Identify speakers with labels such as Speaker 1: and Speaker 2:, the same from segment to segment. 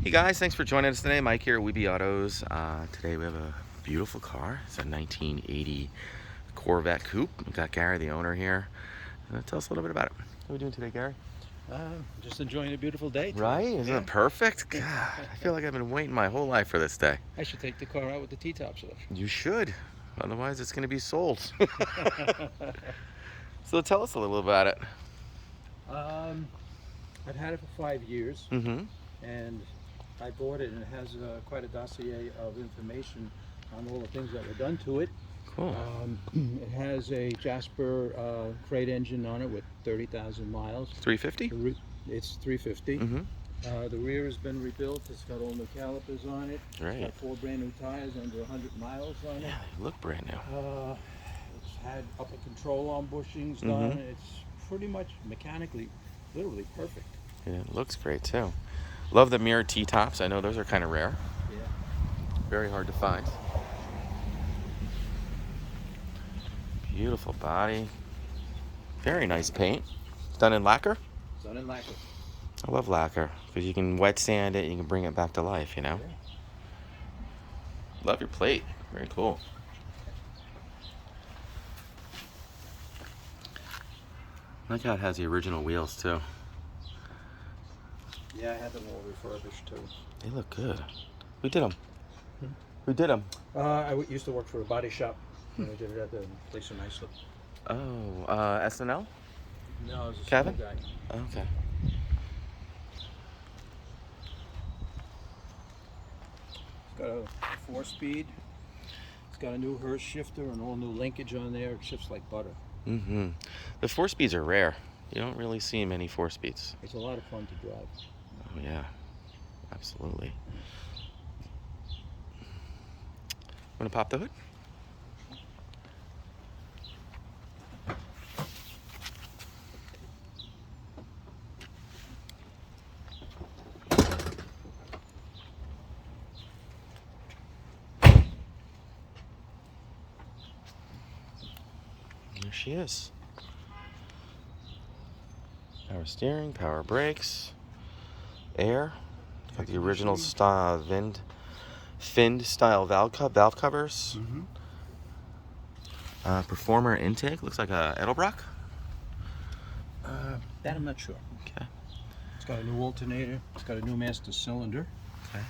Speaker 1: Hey guys, thanks for joining us today. Mike here, Weeby Autos. Today we have a beautiful car. It's a 1980 Corvette Coupe. We've got Gary, the owner, here. Tell us a little bit about it. What are we doing today, Gary?
Speaker 2: Just enjoying a beautiful day today.
Speaker 1: Right? Isn't it perfect? God, I feel like I've been waiting my whole life for this day.
Speaker 2: I should take the car out with the T-tops off.
Speaker 1: You should. Otherwise, it's going to be sold. So tell us a little about it.
Speaker 2: I've had it for 5 years, and I bought it, and it has quite a dossier of information on all the things that were done to it.
Speaker 1: Cool.
Speaker 2: It has a Jasper crate engine on it with 30,000 miles.
Speaker 1: 350?
Speaker 2: It's 350. The rear has been rebuilt. It's got all new calipers on it.
Speaker 1: Right.
Speaker 2: It's got 4 brand new tires under 100 miles on it.
Speaker 1: Yeah, they look brand new.
Speaker 2: It's had upper control on bushings done. It's pretty much mechanically, literally perfect.
Speaker 1: Yeah, it looks great too. Love the mirrored T-tops. I know those are kind of rare.
Speaker 2: Yeah.
Speaker 1: Very hard to find. Beautiful body. Very nice paint. Done in lacquer?
Speaker 2: Done in lacquer.
Speaker 1: I love lacquer because you can wet sand it, you can bring it back to life, you know?
Speaker 2: Yeah.
Speaker 1: Love your plate. Very cool. I like how it has the original wheels too.
Speaker 2: Yeah, I had them all refurbished too.
Speaker 1: They look good. Who did them? Who did them?
Speaker 2: I used to work for a body shop. And I did it at the place in Iceland.
Speaker 1: Oh, SNL?
Speaker 2: No, it was a
Speaker 1: Kevin?
Speaker 2: small guy.
Speaker 1: Okay.
Speaker 2: It's got a 4-speed. It's got a new Hurtz shifter and all new linkage on there. It shifts like butter.
Speaker 1: The 4-speeds are rare. You don't really see many 4-speeds.
Speaker 2: It's a lot of fun to drive.
Speaker 1: Oh yeah, absolutely. Want to pop the hood? There she is. Power steering, power brakes, air. Got the original style finned style valve covers. Performer intake looks like a Edelbrock.
Speaker 2: That I'm not sure.
Speaker 1: Okay.
Speaker 2: It's got a new alternator. It's got a new master cylinder.
Speaker 1: Okay.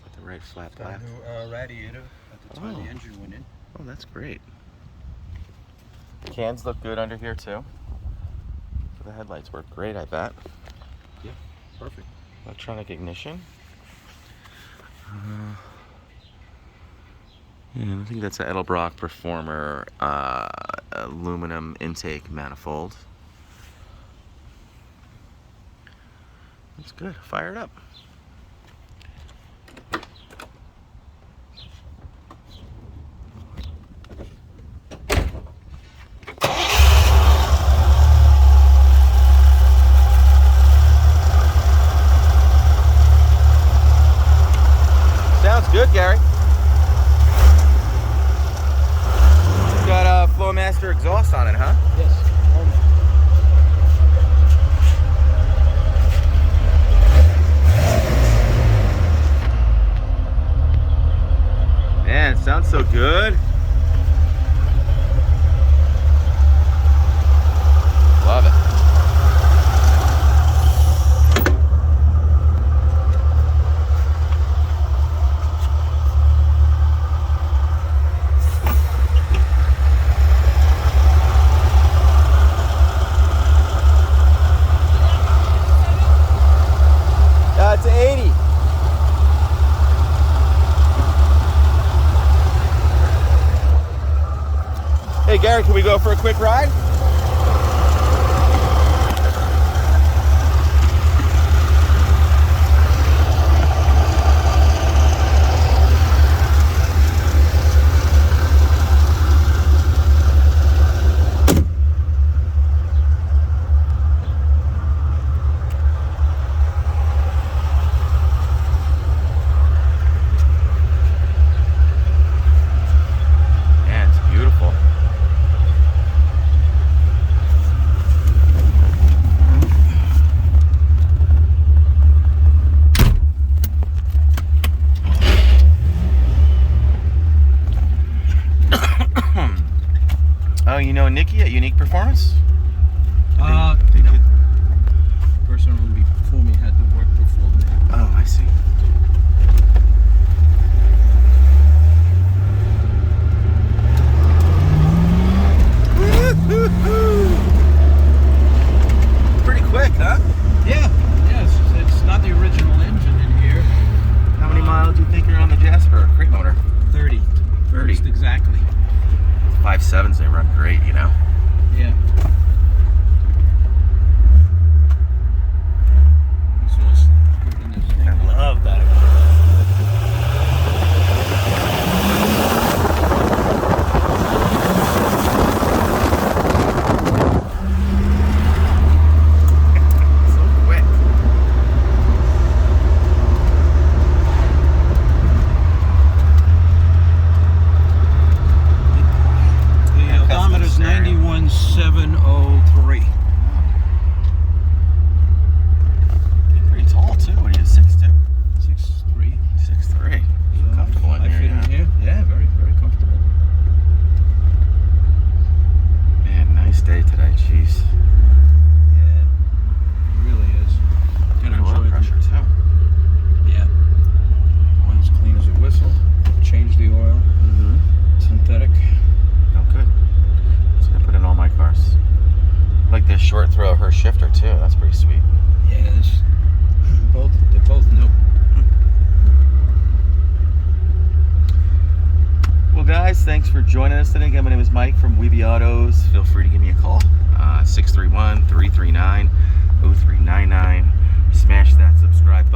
Speaker 1: Got the right flat
Speaker 2: It's got
Speaker 1: path.
Speaker 2: a new radiator at the time the engine went in.
Speaker 1: Oh, that's great. Cans look good under here too. The headlights work great, I bet.
Speaker 2: Yeah, perfect.
Speaker 1: Electronic ignition. Yeah, I think that's an Edelbrock Performer aluminum intake manifold. That's good. Fire it up. Sounds good, Gary. It's got a Flowmaster Exhaust on it, huh?
Speaker 2: Yes.
Speaker 1: Man, it sounds so good. Love it. It's 80. Hey Gary, can we go for a quick ride? Nikki at Unique Performance?
Speaker 2: No. Person who before me had to work before me.
Speaker 1: Oh, I see. Pretty quick, huh?
Speaker 2: Yeah, yes. It's not the original engine in here.
Speaker 1: How many miles do you think you're on the Jasper crate motor?
Speaker 2: 30.
Speaker 1: 30.
Speaker 2: Just exactly.
Speaker 1: 5.7s, they run great, you know?
Speaker 2: Yeah.
Speaker 1: I love that. So quick.
Speaker 2: The odometer's 91,703.
Speaker 1: Pretty tall too. What are you, 6'2"?
Speaker 2: 6'3".
Speaker 1: 6'3".
Speaker 2: So
Speaker 1: Comfortable in
Speaker 2: I
Speaker 1: here.
Speaker 2: fit in here. Yeah, very, very comfortable.
Speaker 1: Man, nice day today. Jeez.
Speaker 2: Yeah, it really is. And I
Speaker 1: Oil
Speaker 2: enjoyed
Speaker 1: pressure too.
Speaker 2: Yeah. Oil's clean as a whistle. Change the oil. Synthetic.
Speaker 1: Oh, good. So I put in all my cars. I like this short throw of her shifter too. That's pretty sweet.
Speaker 2: Yeah, they're both new.
Speaker 1: Well, guys, thanks for joining us today. Again, my name is Mike from Weeby Autos. Feel free to give me a call. 631-339-0399. Smash that subscribe